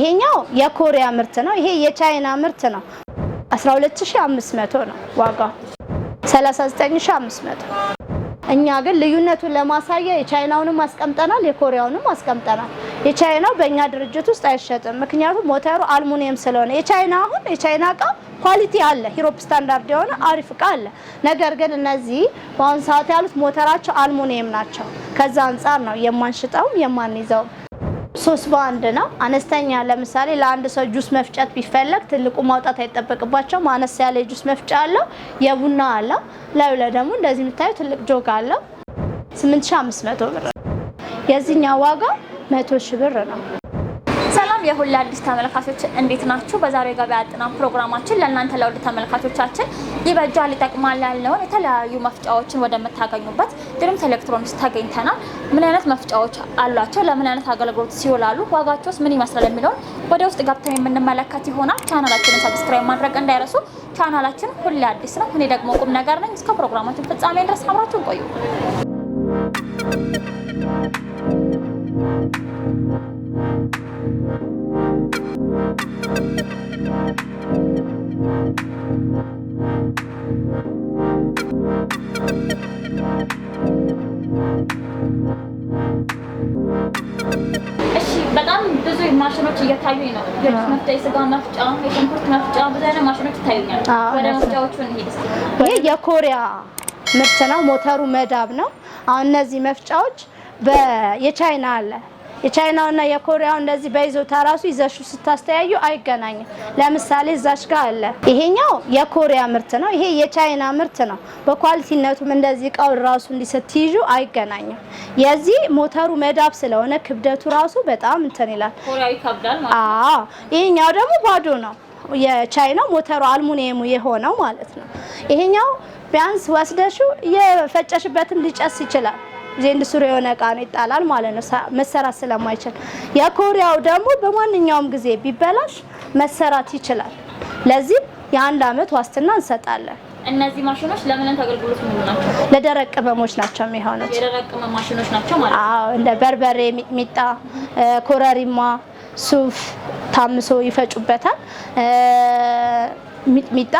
ይሄኛው የኮሪያ ምርት ነው። ይሄ የቻይና ምርት ነው። 12500 ነው ዋጋው 39500። እኛ ግን ልዩነቱን ለማሳየት የቻይናውንም አስቀምጠናል የኮሪያውንም አስቀምጠናል። የቻይናው በእኛ ድርጅት ውስጥ አይሸጥም ምክንያቱም ሞተሩ አልሙኒየም ስለሆነ። የቻይና እቃ ኳሊቲ አለ ዩሮፕ ስታንዳርድ የሆነ አሪፍ እቃ አለ። ነገር ግን እነዚህ በአሁን ሰዓት ያሉት ሞተራቸው አልሙኒየም ናቸው። ከዛ አንፃር ነው የማንሽጠው የማንይዘው። 3 በአንድ ነው። አነስተኛ ለምሳሌ ለአንድ ሰው ጁስ መፍጨት ቢፈለግ ትልቁ ማውጣት አይጠበቅባቸውም። አነስ ያለ ጁስ መፍጫ አለው፣ የቡና አለው። ላዩ ላይ ደግሞ እንደዚህ የምታዩ ትልቅ ጆግ አለው። 8500 ብር። የዚህኛው ዋጋ 100 ሺህ ብር ነው። ሰላም የሁሉ አዲስ ተመልካቾች እንዴት ናችሁ? በዛሬው ገበያ ጥናት ፕሮግራማችን ለእናንተ ለውድ ተመልካቾቻችን ይበጃል ይጠቅማል ያለውን የተለያዩ መፍጫዎችን ወደምታገኙበት ድሪምት ኤሌክትሮኒክስ ተገኝተናል። ምን አይነት መፍጫዎች አሏቸው፣ ለምን አይነት አገልግሎት ሲውላሉ፣ ዋጋቸውስ ምን ይመስላል የሚለውን ወደ ውስጥ ገብተን የምንመለከት ይሆናል። ቻናላችንን ሰብስክራይብ ማድረግ እንዳይረሱ። ቻናላችን ሁሉ አዲስ ነው። እኔ ደግሞ ቁም ነገር ነኝ። እስከ ፕሮግራማችን ፍጻሜ ድረስ አብራችሁን ቆዩ። በጣም ብዙ ማሽኖች እየታዩኝ ነው። የጁስ መፍጫ፣ የስጋ መፍጫ፣ የሽንኩርት መፍጫ፣ ብዙ አይነት ማሽኖች ይታዩኛል። ወደ መፍጫዎቹ እንሂድ እስኪ። ይሄ የኮሪያ ምርት ነው። ሞተሩ መዳብ ነው። አሁን እነዚህ መፍጫዎች የቻይና አለ። የቻይናውና የኮሪያው እንደዚህ በይዞታ ራሱ ይዘሹ ስታስተያዩ አይገናኝም። ለምሳሌ እዛች ጋር አለ። ይሄኛው የኮሪያ ምርት ነው። ይሄ የቻይና ምርት ነው። በኳሊቲነቱም እንደዚህ እቃው ራሱ እንዲስትይዙ አይገናኝም። የዚህ ሞተሩ መዳብ ስለሆነ ክብደቱ ራሱ በጣም እንትን ይላል። ኮሪያው ይከብዳል ማለት። ይሄኛው ደግሞ ባዶ ነው። የቻይናው ሞተሩ አልሙኒየሙ የሆነው ማለት ነው። ይሄኛው ቢያንስ ወስደሹ የፈጨሽበትም ሊጨስ ይችላል። ኢንዱስትሪ የሆነ እቃ ነው ይጣላል ማለት ነው መሰራት ስለማይችል። የኮሪያው ደግሞ በማንኛውም ጊዜ ቢበላሽ መሰራት ይችላል። ለዚህ የ1 አመት ዋስትና እንሰጣለን። እነዚህ ማሽኖች ለምን አገልግሎት ናቸው? ለደረቅ ቅመሞች ናቸው የሚሆኑት። የደረቅ ቅመም ማሽኖች ናቸው ማለት ነው። እንደ በርበሬ፣ ሚጥሚጣ፣ ኮረሪማ፣ ሱፍ ታምሶ ይፈጩበታል። ሚጥሚጣ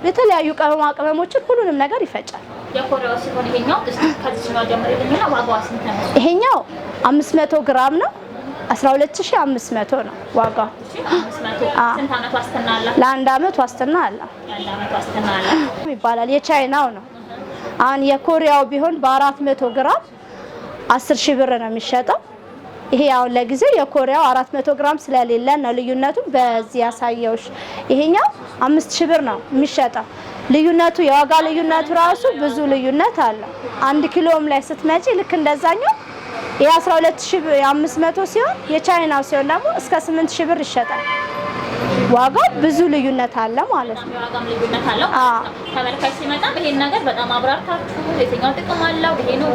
የተለያዩ ቅመማ ቅመሞችን ሁሉንም ነገር ይፈጫል። የኮሪያው ሲሆን ይሄኛው ከዚህኛው ጀምረልኝና ዋጋው ስንት ነው? ይሄኛው 500 ግራም ነው። 12500 ነው ዋጋው። 500 ስንት አመት ዋስትና አለ? ለ1 አመት ዋስትና አለ። ለ1 አመት ዋስትና አለ ይባላል። የቻይናው ነው። አሁን የኮሪያው ቢሆን በ400 ግራም 10000 ብር ነው የሚሸጠው። ይሄ አሁን ለጊዜው የኮሪያው 400 ግራም ስለሌለ ነው ልዩነቱን በዚህ ያሳየውሽ። ይሄኛው 5000 ብር ነው የሚሸጠው። ልዩነቱ የዋጋ ልዩነቱ ራሱ ብዙ ልዩነት አለ። 1 ኪሎም ላይ ስትመጪ ልክ እንደዛኛው የ12500 ሲሆን የቻይናው ሲሆን ደግሞ እስከ 8000 ብር ይሸጣል። ዋጋው ብዙ ልዩነት አለ ማለት ነው። ዋጋም ልዩነት አለው። ተመልካች ሲመጣ ይሄን ነገር በጣም አብራርታችሁ የትኛው ጥቅም አለው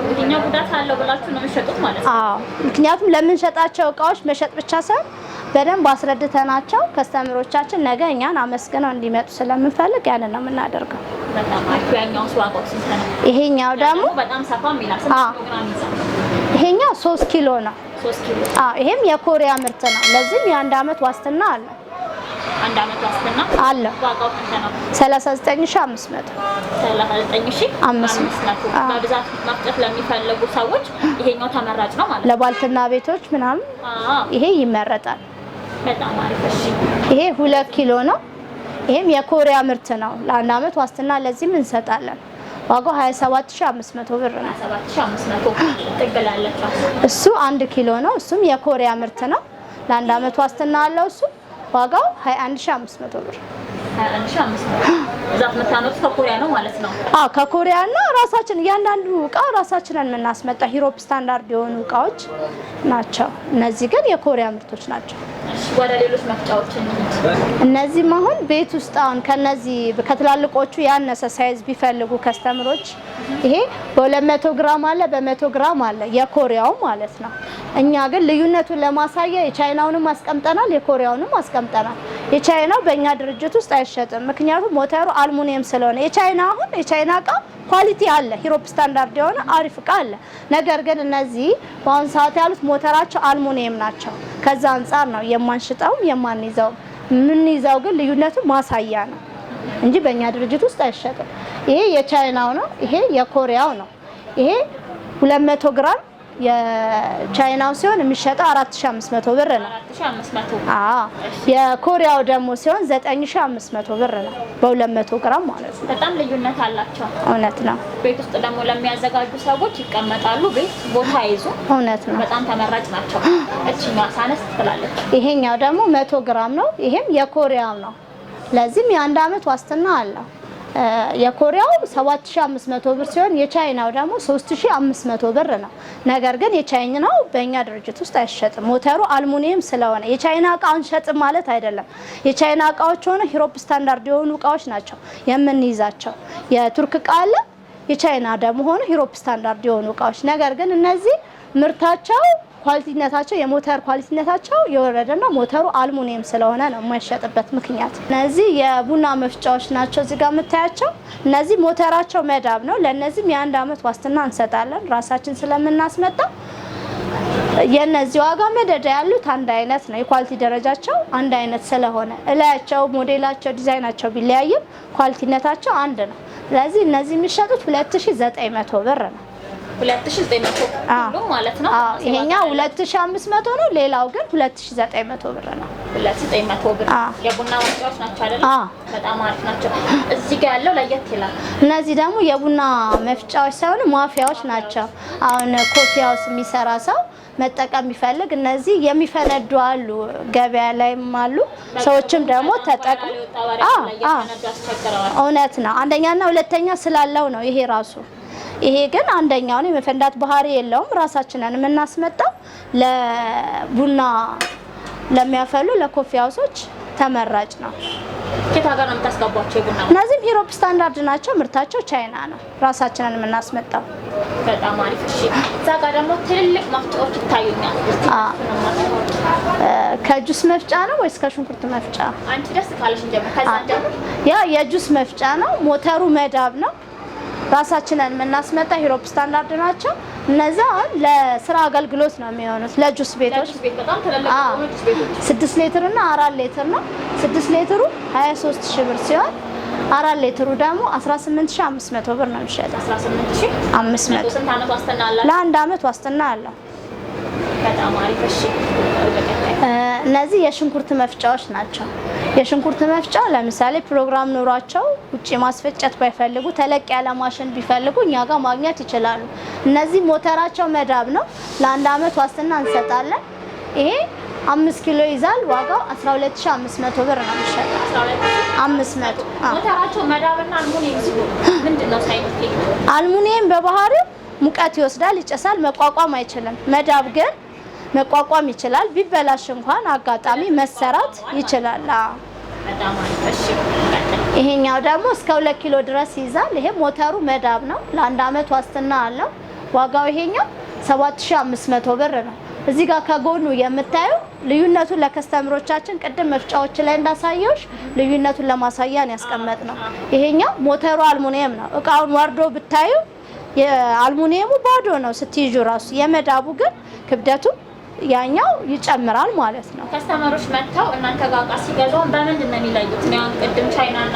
የትኛው ጉዳት አለው ብላችሁ ነው የምትሸጡት ማለት ነው። ምክንያቱም ለምንሸጣቸው እቃዎች መሸጥ ብቻ ሳይሆን በደንብ አስረድተናቸው ከስተመሮቻችን ነገ እኛን አመስግነው እንዲመጡ ስለምንፈልግ ያንን ነው የምናደርገው። በጣም አሪፍ። ያኛው ዋጋው ስንት ነው? ይሄኛው ደግሞ በጣም ሰፋም ይላል። 3 ግራም ይዛል። ይሄኛው 3 ኪሎ ነው። 3 ኪሎ። ይሄም የኮሪያ ምርት ነው። ለዚህም የ1 አመት ዋስትና አለ። 1 አመት ዋስትና አለ። ዋጋው ስንት ነው? 39500 39500። በብዛት መፍጨት ለሚፈልጉ ሰዎች ይሄኛው ተመራጭ ነው ማለት ነው። ለባልትና ቤቶች ምናምን ይሄ ይመረጣል። በጣም አሪፍ። እሺ ይሄ 2 ኪሎ ነው። ይሄም የኮሪያ ምርት ነው። ለ1 አመት ዋስትና ለዚህም እንሰጣለን። ዋጋው 27500 ብር ነው። 27500 ትገላለች። እሱ 1 ኪሎ ነው። እሱም የኮሪያ ምርት ነው። ለ1 አመት ዋስትና አለው። እሱ ዋጋው 21500 ብር። 21500 ዛት መታኖት ከኮሪያ ነው ማለት ነው። ከኮሪያና ራሳችን እያንዳንዱ እቃ ራሳችንን የምናስመጣ ዩሮፕ ስታንዳርድ የሆኑ እቃዎች ናቸው። እነዚህ ግን የኮሪያ ምርቶች ናቸው። ወደ ሌሎች መፍጫዎች እነዚህም አሁን ቤት ውስጥ አሁን ከነዚህ ከትላልቆቹ ያነሰ ሳይዝ ቢፈልጉ ከስተምሮች ይሄ በ200 ግራም አለ፣ በ100 ግራም አለ የኮሪያው ማለት ነው። እኛ ግን ልዩነቱን ለማሳየት የቻይናውንም አስቀምጠናል የኮሪያውንም አስቀምጠናል። የቻይናው በእኛ ድርጅት ውስጥ አይሸጥም ምክንያቱም ሞተሩ አልሙኒየም ስለሆነ። የቻይና እቃ ኳሊቲ አለ ዩሮፕ ስታንዳርድ የሆነ አሪፍ እቃ አለ። ነገር ግን እነዚህ በአሁን ሰዓት ያሉት ሞተራቸው አልሙኒየም ናቸው። ከዛ አንፃር ነው የማንሽጠውም የማንይዘው። የምንይዘው ግን ልዩነቱ ማሳያ ነው እንጂ በእኛ ድርጅት ውስጥ አይሸጥም። ይሄ የቻይናው ነው፣ ይሄ የኮሪያው ነው። ይሄ 200 ግራም የቻይናው ሲሆን የሚሸጠው 4500 ብር ነው። 4500 የኮሪያው ደግሞ ሲሆን 9500 ብር ነው በ200 ግራም ማለት ነው። በጣም ልዩነት አላቸው። እውነት ነው። ቤት ውስጥ ደግሞ ለሚያዘጋጁ ሰዎች ይቀመጣሉ፣ ቤት ቦታ ይዙ። እውነት ነው። በጣም ተመራጭ ናቸው። እቺኛው ሳነስ ትላለች። ይሄኛው ደግሞ 100 ግራም ነው። ይሄም የኮሪያው ነው። ለዚህም የ1 አመት ዋስትና አለው። የኮሪያው 7500 ብር ሲሆን የቻይናው ደግሞ 3500 ብር ነው። ነገር ግን የቻይናው በእኛ ድርጅት ውስጥ አይሸጥም። ሞተሩ አልሙኒየም ስለሆነ የቻይና እቃ አንሸጥም ማለት አይደለም። የቻይና እቃዎች ሆነ ዩሮፕ ስታንዳርድ የሆኑ እቃዎች ናቸው የምንይዛቸው። የቱርክ እቃ አለ፣ የቻይና ደግሞ ሆነ ዩሮፕ ስታንዳርድ የሆኑ እቃዎች። ነገር ግን እነዚህ ምርታቸው ኳሊቲነታቸው የሞተር ኳሊቲነታቸው የወረደና ሞተሩ አልሙኒየም ስለሆነ ነው የማይሸጥበት ምክንያት። እነዚህ የቡና መፍጫዎች ናቸው እዚህ ጋር የምታያቸው። እነዚህ ሞተራቸው መዳብ ነው። ለነዚህም የ1 አመት ዋስትና እንሰጣለን ራሳችን ስለምናስመጣ። የነዚህ ዋጋ መደዳ ያሉት አንድ አይነት ነው። የኳሊቲ ደረጃቸው አንድ አይነት ስለሆነ እላያቸው፣ ሞዴላቸው፣ ዲዛይናቸው ቢለያይም ኳሊቲነታቸው አንድ ነው። ስለዚህ እነዚህ የሚሸጡት 2900 ብር ነው። 2900 ሁሉ ማለት ነው። ይሄኛው 2500 ነው። ሌላው ግን 2900 ብር ነው። 2900 ብር የቡና መፍጫዎች ናቸው አይደል? በጣም አሪፍ ናቸው። እዚህ ጋር ያለው ለየት ይላል። እነዚህ ደግሞ የቡና መፍጫዎች ሳይሆኑ ማፊያዎች ናቸው። አሁን ኮፊ ሃውስ የሚሰራ ሰው መጠቀም ቢፈልግ እነዚህ የሚፈነዱ አሉ፣ ገበያ ላይም አሉ። ሰዎችም ደግሞ ተጠቅሙ። እውነት ነው። አንደኛና ሁለተኛ ስላለው ነው ይሄ ራሱ። ይሄ ግን አንደኛውን የመፈንዳት ባህሪ የለውም። ራሳችንን የምናስመጣው ለቡና ለሚያፈሉ ለኮፊ ሃውሶች ተመራጭ ነው። ከታ ጋር ነው የምታስገቧቸው የቡና? እነዚህም ዩሮፕ ስታንዳርድ ናቸው። ምርታቸው ቻይና ነው። ራሳችንን የምናስመጣው። በጣም አሪፍ። እሺ፣ እዛ ጋር ደግሞ ትልልቅ መፍጫዎች ይታዩኛል። ከጁስ መፍጫ ነው ወይስ ከሽንኩርት መፍጫ? አንቺ ደስ ካለሽ እንጀምር። ከዛ ደግሞ ያ የጁስ መፍጫ ነው። ሞተሩ መዳብ ነው። ራሳችንን የምናስመጣ ዩሮፕ ስታንዳርድ ናቸው። እነዛ ለስራ አገልግሎት ነው የሚሆኑት ለጁስ ቤቶች። 6 ሊትር እና 4 ሊትር ነው። 6 ሊትሩ 23000 ብር ሲሆን 4 ሊትሩ ደግሞ 18500 ብር ነው የሚሸጠው። 18500 ስንት አመት ዋስትና አለው? ለ1 አመት ዋስትና አለው። በጣም አሪፍ። እሺ፣ እነዚህ የሽንኩርት መፍጫዎች ናቸው። የሽንኩርት መፍጫ ለምሳሌ ፕሮግራም ኖሯቸው ውጪ ማስፈጨት ባይፈልጉ ተለቅ ያለ ማሽን ቢፈልጉ እኛ ጋር ማግኘት ይችላሉ። እነዚህ ሞተራቸው መዳብ ነው። ለ1 አመት ዋስትና እንሰጣለን። ይሄ 5 ኪሎ ይዛል። ዋጋው 12500 ብር ነው የሚሸጠው። 12500 ሞተራቸው መዳብና አልሙኒየም ሲሆን ምንድነው ሳይንስ? አልሙኒየም በባህሪው ሙቀት ይወስዳል፣ ይጨሳል፣ መቋቋም አይችልም። መዳብ ግን መቋቋም ይችላል። ቢበላሽ እንኳን አጋጣሚ መሰራት ይችላል። ይሄኛው ደግሞ እስከ 2 ኪሎ ድረስ ይዛል። ይሄ ሞተሩ መዳብ ነው። ለ1 አመት ዋስትና አለው። ዋጋው ይሄኛው 7500 ብር ነው። እዚህ ጋር ከጎኑ የምታዩ ልዩነቱን ለከስተምሮቻችን ቅድም መፍጫዎች ላይ እንዳሳየውሽ ልዩነቱን ለማሳያን ያስቀመጥ ነው። ይሄኛው ሞተሩ አልሙኒየም ነው። እቃውን ወርዶ ብታዩ የአልሙኒየሙ ባዶ ነው ስትይዙ ራሱ። የመዳቡ ግን ክብደቱ ያኛው ይጨምራል ማለት ነው። ከስተመሮች መጥተው እናንተ ጋር እቃ ሲገዙ በምንድን ነው የሚለዩት? ነው ቅድም ቻይናና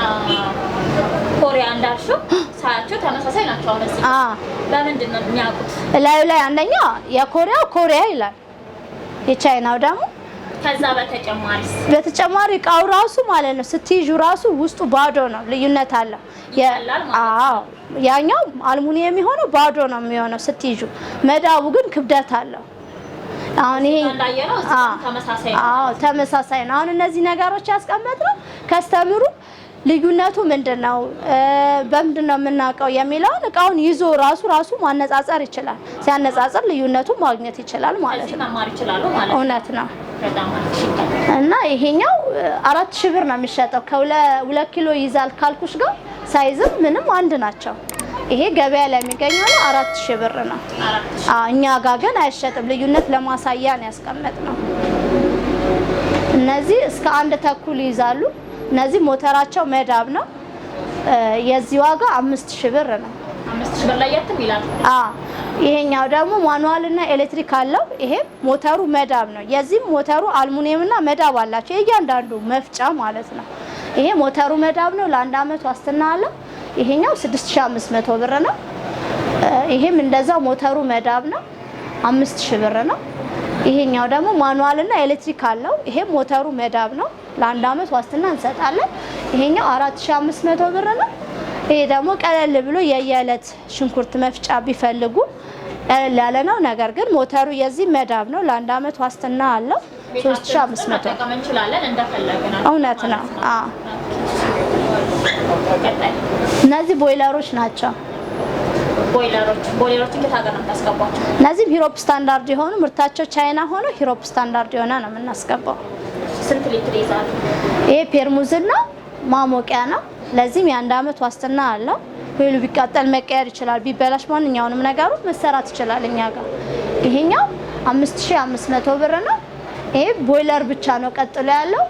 ኮሪያ እንዳልሽው ሳያቸው ተመሳሳይ ናቸው። አሁን እዚህ በምንድን ነው የሚያውቁት? ላዩ ላይ አንደኛ የኮሪያው ኮሪያ ይላል፣ የቻይናው ደግሞ ከዛ በተጨማሪ እቃው ራሱ ማለት ነው ስትይዙ ራሱ ውስጡ ባዶ ነው። ልዩነት አለው። ያኛው አልሙኒየም የሚሆነው ባዶ ነው የሚሆነው ስትይዙ፣ መዳቡ ግን ክብደት አለው። አሁን ይሄ ተመሳሳይ ነው። አሁን እነዚህ ነገሮች ያስቀመጥነው ከስተምሩ ልዩነቱ ምንድነው በምንድነው የምናውቀው የሚለውን እቃውን ይዞ ራሱ ማነጻጸር ይችላል። ሲያነጻጽር ልዩነቱን ማግኘት ይችላል ማለት ነው። እውነት ነው። እና ይሄኛው 4000 ብር ነው የሚሸጠው። ከ2 ኪሎ ይዛል ካልኩሽ ጋር ሳይዝም ምንም አንድ ናቸው። ይሄ ገበያ ላይ የሚገኘው 4000 ብር ነው። እኛ ጋር ግን አይሸጥም። ልዩነት ለማሳያ ነው ያስቀመጥነው። እነዚህ እስከ 1 ተኩል ይዛሉ። እነዚህ ሞተራቸው መዳብ ነው። የዚህ ዋጋ 5000 ብር ነው። 5000 ብር ላይ የትም ይላል። ይሄኛው ደግሞ ማኑዋል እና ኤሌክትሪክ አለው። ይሄ ሞተሩ መዳብ ነው። የዚህም ሞተሩ አልሙኒየም እና መዳብ አላቸው የእያንዳንዱ መፍጫ ማለት ነው። ይሄ ሞተሩ መዳብ ነው። ለ1 አመት ዋስትና አለው። ይሄኛው 6500 ብር ነው። ይሄም እንደዛው ሞተሩ መዳብ ነው 5000 ብር ነው። ይሄኛው ደግሞ ማኑዋል እና ኤሌክትሪክ አለው። ይሄ ሞተሩ መዳብ ነው። ለ1 አመት ዋስትና እንሰጣለን። ይሄኛው 4500 ብር ነው። ይሄ ደግሞ ቀለል ብሎ የየዕለት ሽንኩርት መፍጫ ቢፈልጉ ቀለል ያለ ነው። ነገር ግን ሞተሩ የዚህ መዳብ ነው። ለ1 አመት ዋስትና አለው። 3500 መጠቀም እንችላለን እንደፈለግን። እውነት ነው። እነዚህ ቦይለሮች ናቸው። ቦይለሮችን ከየት ሀገር ነው የምታስገቧቸው? እነዚህም ሂሮፕ ስታንዳርድ የሆኑ ምርታቸው ቻይና ሆኖ ሂሮፕ ስታንዳርድ የሆነ ነው የምናስገባው። ስንት ሊትር ይዛል? ይሄ ፔርሙዝና ማሞቂያ ነው። ለዚህም የ1 አመት ዋስትና አለው። ሆይሉ ቢቃጠል መቀየር ይችላል። ቢበላሽ ማንኛውንም ነገሩ መሰራት ይችላል እኛ ጋር። ይሄኛው 5500 ብር ነው። ይሄ ቦይለር ብቻ ነው ቀጥሎ ያለው።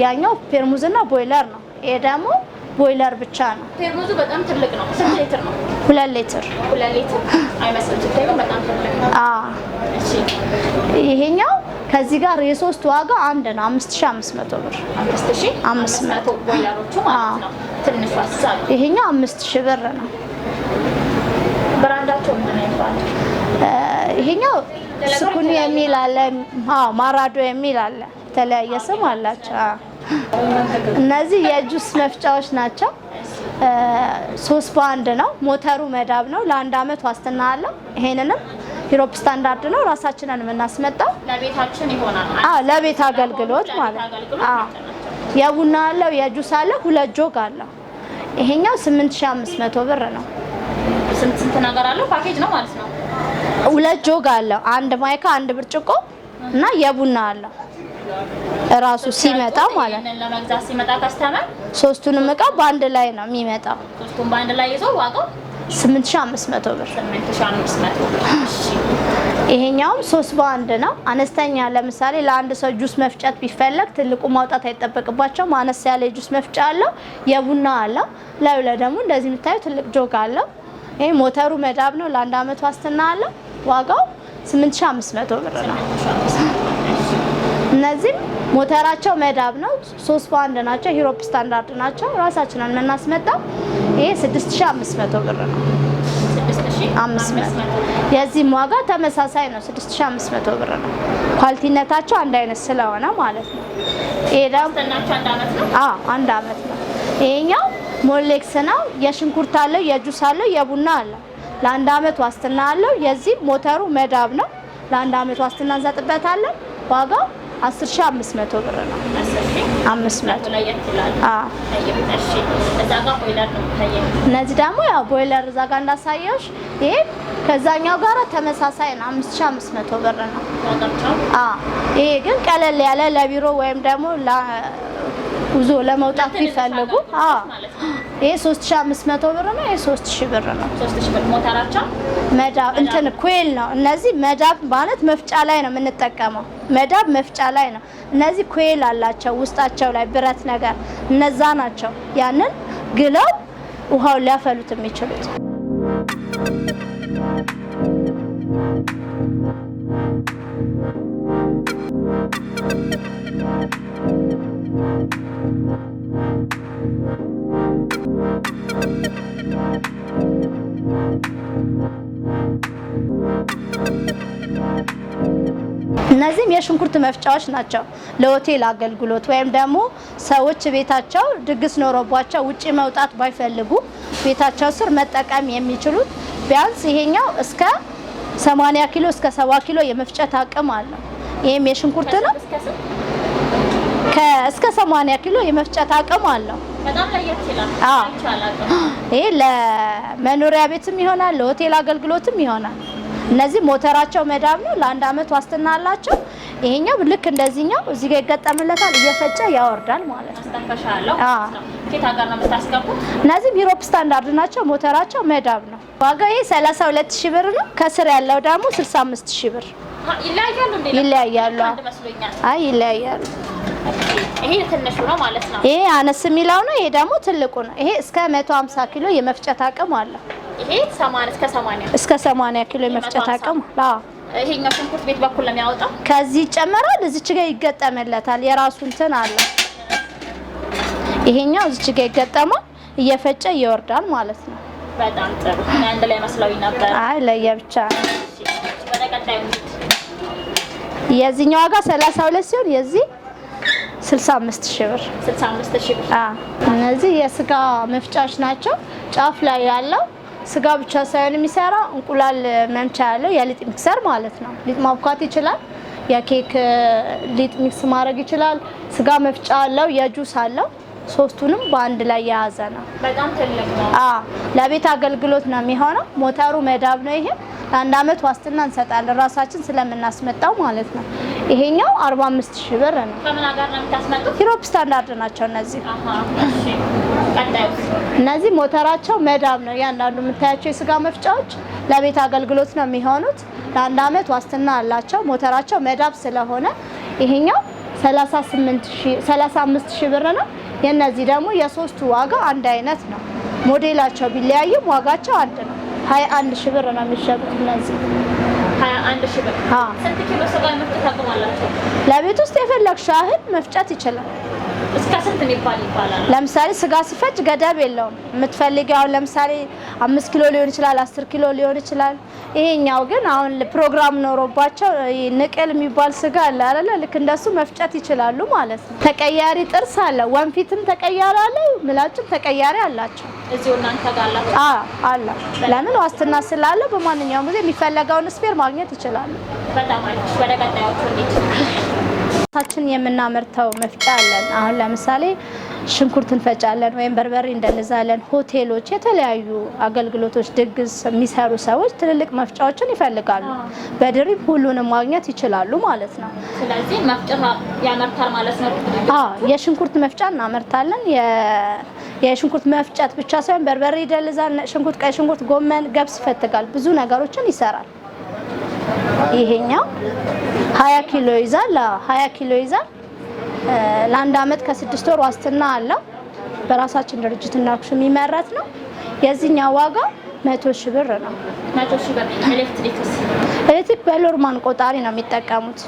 ያኛው ፔርሙዝና ቦይለር ነው። ይሄ ደግሞ ቦይለር ብቻ ነው። ፔርሙዙ በጣም ትልቅ ነው። ስንት ሊትር ነው? 2 ሊትር። 2 ሊትር አይመስልም? ሲታዩ በጣም ትልቅ ነው። እሺ ይሄኛው ከዚህ ጋር የሶስት ዋጋ አንድ ነው። 5500 ብር። 5500 ቦይለሮቹ ማለት ነው። ትንሽ ዋሳብ። ይሄኛው 5000 ብር ነው። ብራንዳቸው ምን ይባላል? ይሄኛው ስኩኒ የሚል አለ። ማራዶ የሚል አለ። የተለያየ ስም አላቸው። እነዚህ የጁስ መፍጫዎች ናቸው። 3 በአንድ ነው። ሞተሩ መዳብ ነው። ለ1 አመት ዋስትና አለው። ይሄንንም ሂሮፕ ስታንዳርድ ነው። ራሳችንን የምናስመጣው ለቤታችን ይሆናል። ለቤት አገልግሎት ማለት ነው። የቡና አለው፣ የጁስ አለው፣ 2 ጆግ አለው። ይሄኛው 8500 ብር ነው። ስንት ነገር አለው? ፓኬጅ ነው ማለት ነው። 2 ጆግ አለው። 1 ማይካ፣ 1 ብርጭቆ እና የቡና አለው ራሱ ሲመጣ ማለት ነው። ለመግዛት ሲመጣ ከስተመር ሶስቱንም እቃ በአንድ ላይ ነው የሚመጣው። ሶስቱን በአንድ ላይ ይዞ ዋጋው 8500 ብር። 8500 ብር። እሺ ይሄኛውም 3 በአንድ ነው። አነስተኛ ለምሳሌ ለአንድ ሰው ጁስ መፍጨት ቢፈለግ ትልቁ ማውጣት አይጠበቅባቸውም። አነስ ያለ ጁስ መፍጫ አለው። የቡና አለው። ላዩ ላይ ደግሞ እንደዚህ የምታዩ ትልቅ ጆግ አለው። ይሄ ሞተሩ መዳብ ነው። ለ1 አመት ዋስትና አለው። ዋጋው 8500 ብር ነው። እነዚህም ሞተራቸው መዳብ ነው። 3 በአንድ ናቸው። ሂሮፕ ስታንዳርድ ናቸው። ራሳችንን የምናስመጣው። ይሄ 6500 ብር ነው። 6500 የዚህም ዋጋ ተመሳሳይ ነው። 6500 ብር ነው። ኳሊቲነታቸው አንድ አይነት ስለሆነ ማለት ነው። ይሄ ደግሞ አንድ አመት ነው። ይሄኛው ሞሌክስ ነው። የሽንኩርት አለው፣ የጁስ አለው፣ የቡና አለው። ለ1 አመት ዋስትና አለው። የዚህ ሞተሩ መዳብ ነው። ለ1 አመት ዋስትና እንሰጥበታለን። ዋጋው 10500 ብር ነው። 500 ላይ ይችላል። እነዚህ ደግሞ ያው ቦይለር እዛ ጋር እንዳሳየሽ ይሄ ከዛኛው ጋር ተመሳሳይ ነው። 5500 ብር ነው። ይሄ ግን ቀለል ያለ ለቢሮ ወይም ደግሞ ጉዞ ለመውጣት ቢፈልጉ ይሄ 3500 ብር ነው። ይሄ 3000 ብር ነው። 3000 ብር። ሞተራቸው መዳብ እንትን ኮይል ነው። እነዚህ መዳብ ማለት መፍጫ ላይ ነው የምንጠቀመው። መዳብ መፍጫ ላይ ነው። እነዚህ ኮይል አላቸው ውስጣቸው ላይ ብረት ነገር፣ እነዛ ናቸው ያንን ግለው ውሃውን ሊያፈሉት የሚችሉት። እነዚህም የሽንኩርት መፍጫዎች ናቸው። ለሆቴል አገልግሎት ወይም ደግሞ ሰዎች ቤታቸው ድግስ ኖሮባቸው ውጪ መውጣት ባይፈልጉ ቤታቸው ስር መጠቀም የሚችሉት ቢያንስ ይሄኛው እስከ 80 ኪሎ እስከ 70 ኪሎ የመፍጨት አቅም አለው። ይሄም የሽንኩርት ነው። እስከ 80 ኪሎ የመፍጨት አቅም አለው። በጣም ለየት ይላል። ይሄ ለመኖሪያ ቤትም ይሆናል፣ ለሆቴል አገልግሎትም ይሆናል። እነዚህ ሞተራቸው መዳብ ነው። ለ1 አመት ዋስትና አላቸው። ይሄኛው ልክ እንደዚህኛው እዚህ ጋር ይገጠምለታል፣ እየፈጨ ያወርዳል ማለት ነው። አስተካሻለሁ። ከየት ሀገር ነው የምታስገቡት? እነዚህም ዩሮፕ ስታንዳርድ ናቸው። ሞተራቸው መዳብ ነው። ዋጋው ይሄ 32000 ብር ነው። ከስር ያለው ደግሞ 65000 ብር። ይለያያሉ እንዴ? ይለያያሉ። አይ ይለያያሉ። ይሄ ትንሹ ነው ማለት ነው። ይሄ አነስ የሚለው ነው። ይሄ ደግሞ ትልቁ ነው። ይሄ እስከ 150 ኪሎ የመፍጨት አቅም አለው። ይሄ 80 እስከ 80 ኪሎ መፍጨት አቅም። አዎ ይሄኛው ሽንኩርት ቤት በኩል ነው የሚያወጣው። ከዚህ ይጨመራል፣ እዚች ጋር ይገጠምለታል። የራሱ እንትን አለ። ይሄኛው እዚች ጋር ይገጠማል፣ እየፈጨ ይወርዳል ማለት ነው። በጣም ጥሩ። አንድ ላይ መስላዊ ነበር። አይ ለየብቻ ነው። ወደ ቀጣዩ የዚህኛው ዋጋ 32 ሲሆን የዚህ 65,000 ብር። 65,000 ብር። እነዚህ የስጋ መፍጫዎች ናቸው። ጫፍ ላይ ያለው ስጋ ብቻ ሳይሆን የሚሰራ እንቁላል መምቻ ያለው የሊጥ ሚክሰር ማለት ነው። ሊጥ ማብካት ይችላል። የኬክ ሊጥ ሚክስ ማድረግ ይችላል። ስጋ መፍጫ አለው፣ የጁስ አለው። ሶስቱንም በአንድ ላይ የያዘ ነው። በጣም ትልቅ ነው። ለቤት አገልግሎት ነው የሚሆነው። ሞተሩ መዳብ ነው። ይሄ ለአንድ አመት ዋስትና እንሰጣለን ራሳችን ስለምናስመጣው ማለት ነው። ይሄኛው 45,000 ብር ነው። ከምን ጋር ነው የምታስመጡት? ዩሮፕ ስታንዳርድ ናቸው እነዚህ። እሺ ቀጣዩ እነዚህ ሞተራቸው መዳብ ነው። ያንዳንዱ የምታያቸው የስጋ መፍጫዎች ለቤት አገልግሎት ነው የሚሆኑት። ለአንድ አመት ዋስትና አላቸው። ሞተራቸው መዳብ ስለሆነ ይሄኛው 35,000 ብር ነው። የነዚህ ደግሞ የሶስቱ ዋጋ አንድ አይነት ነው። ሞዴላቸው ቢለያይም ዋጋቸው አንድ ነው። 21,000 ብር ነው የሚሸጡት እነዚህ። 21,000 ብር። ስንት ኪሎ ስጋ መፍጨት አቅማላቸው? ለቤት ውስጥ የፈለግሽው ያህል መፍጨት ይችላል። እስከ ስንት ይባላል? ለምሳሌ ስጋ ሲፈጭ ገደብ የለውም። የምትፈልጊው አሁን ለምሳሌ 5 ኪሎ ሊሆን ይችላል፣ 10 ኪሎ ሊሆን ይችላል። ይሄኛው ግን አሁን ፕሮግራም ኖሮባቸው ንቅል የሚባል ስጋ አለ አይደለ? ልክ እንደሱ መፍጨት ይችላሉ ማለት ነው። ተቀያሪ ጥርስ አለ፣ ወንፊትም ተቀያሪ አለ፣ ምላጭም ተቀያሪ አላቸው። እዚሁ እናንተ ጋር አላችሁ? አለ። ለምን ዋስትና ስላለ በማንኛውም ጊዜ የሚፈለገውን ስፔር ማግኘት ይችላሉ። በጣም አሪፍ። ወደ ቀጣዮቹ እንዴት ራሳችን የምናመርተው መፍጫ አለን። አሁን ለምሳሌ ሽንኩርት እንፈጫለን ወይም በርበሬ እንደልዛለን። ሆቴሎች፣ የተለያዩ አገልግሎቶች፣ ድግስ የሚሰሩ ሰዎች ትልልቅ መፍጫዎችን ይፈልጋሉ። በድሪም ሁሉንም ማግኘት ይችላሉ ማለት ነው። ስለዚህ መፍጫ ያመርታል ማለት ነው። የሽንኩርት መፍጫ እናመርታለን። የሽንኩርት መፍጨት ብቻ ሳይሆን በርበሬ ይደልዛል፣ ሽንኩርት፣ ቀይ ሽንኩርት፣ ጎመን፣ ገብስ ይፈትጋል። ብዙ ነገሮችን ይሰራል። ይሄኛው 20 ኪሎ ይዛል። 20 ኪሎ ይዛል። ለአንድ አመት ከ6 ወር ዋስትና አለው። በራሳችን ድርጅት እናክሽ የሚመረት ነው። የዚህኛው ዋጋ 100,000 ብር ነው። 100,000 ብር። ኤሌክትሪክ በሎርማን ቆጣሪ ነው የሚጠቀሙት፣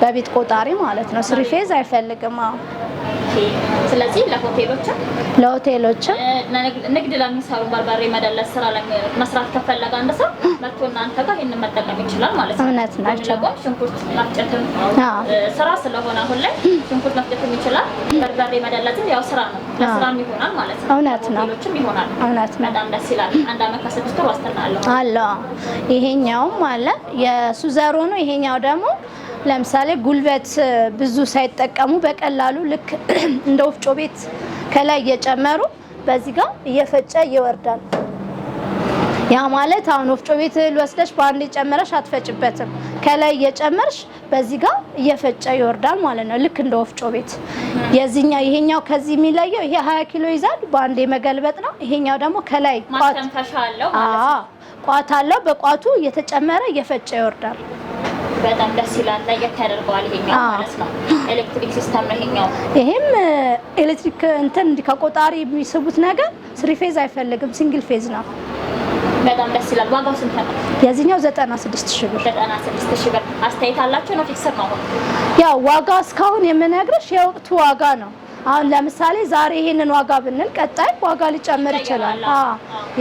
በቤት ቆጣሪ ማለት ነው። ስሪ ፌዝ አይፈልግም። ስለዚህ ለሆቴሎችም ንግድ ለሚሰሩ በርበሬ መደለስ ስራ መስራት ከፈለገ አንድ ሰው መጥቶ እናንተ ጋር ይሄንን መጠቀም ይችላል ማለት ነው። እውነት ናቸው። ሽንኩርት መፍጨትም ስራ ስለሆነ አሁን ላይ ሽንኩርት መፍጨትም ይችላል። በርበሬ መደለትም ያው ስራ ነው፣ ለስራም ይሆናል ማለት ነው። እውነት ነው። ሆቴሎችም ይሆናል። እውነት ነው። በጣም ደስ ይላል። አንድ አመት ከ6 ወር ዋስትና አለው። ይሄኛውም አለ የሱዘሩ ነው። ይሄኛው ደግሞ ለምሳሌ ጉልበት ብዙ ሳይጠቀሙ በቀላሉ ልክ እንደ ወፍጮ ቤት ከላይ እየጨመሩ በዚህ ጋር እየፈጨ ይወርዳል። ያ ማለት አሁን ወፍጮ ቤት ወስደሽ በአንድ ጨመረሽ አትፈጭበትም። ከላይ እየጨመርሽ በዚህ ጋር እየፈጨ ይወርዳል ማለት ነው፣ ልክ እንደ ወፍጮ ቤት። ይሄኛው ከዚህ የሚለየው ይሄ 20 ኪሎ ይዛል፣ በአንድ መገልበጥ ነው። ይሄኛው ደግሞ ከላይ ማስተንፈሻ አለው ማለት ነው። ቋት አለው። በቋቱ እየተጨመረ እየፈጨ ይወርዳል። በጣም ደስ ይላል። ለየት ያደርገዋል ይሄኛው ማለት ነው። ኤሌክትሪክ ሲስተም ነው ይሄኛው። ይሄም ኤሌክትሪክ እንትን ከቆጣሪ የሚስቡት ነገር ስሪ ፌዝ አይፈልግም፣ ሲንግል ፌዝ ነው። በጣም ደስ ይላል። ዋጋው ስንት ነው? የዚህኛው 96,000 ብር። 96,000 ብር። አስተያየት አላችሁ ነው? ፊክስድ ነው? ያው ዋጋ እስካሁን የምነግርሽ የወቅቱ ዋጋ ነው። አሁን ለምሳሌ ዛሬ ይሄንን ዋጋ ብንል ቀጣይ ዋጋ ሊጨምር ይችላል።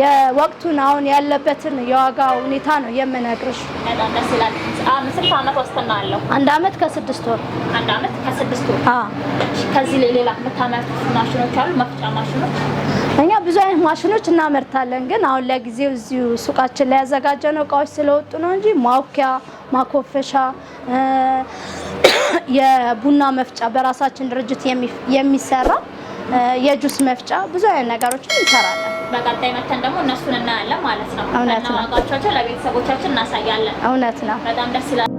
የወቅቱን አሁን ያለበትን የዋጋ ሁኔታ ነው የምነግርሽ። በጣም ደስ ይላል። ስንት አመት ዋስትና አለው? አንድ አመት ከ6 ወር። አንድ አመት ከ6 ወር። ከዚህ ሌላ የምታመርቱት ማሽኖች አሉ? መፍጫ ማሽኖች? እኛ ብዙ አይነት ማሽኖች እናመርታለን፣ ግን አሁን ለጊዜው እዚሁ ሱቃችን ላይ ያዘጋጀነው እቃዎች ስለወጡ ነው እንጂ ማውኪያ፣ ማኮፈሻ፣ የቡና መፍጫ በራሳችን ድርጅት የሚሰራ የጁስ መፍጫ ብዙ አይነት ነገሮችን እንሰራለን። በቀጣይ መተን ደግሞ እነሱን እናያለን ማለት ነው። እናዋጋቸው ለቤተሰቦቻችን እናሳያለን። እውነት ነው። በጣም ደስ ይላል።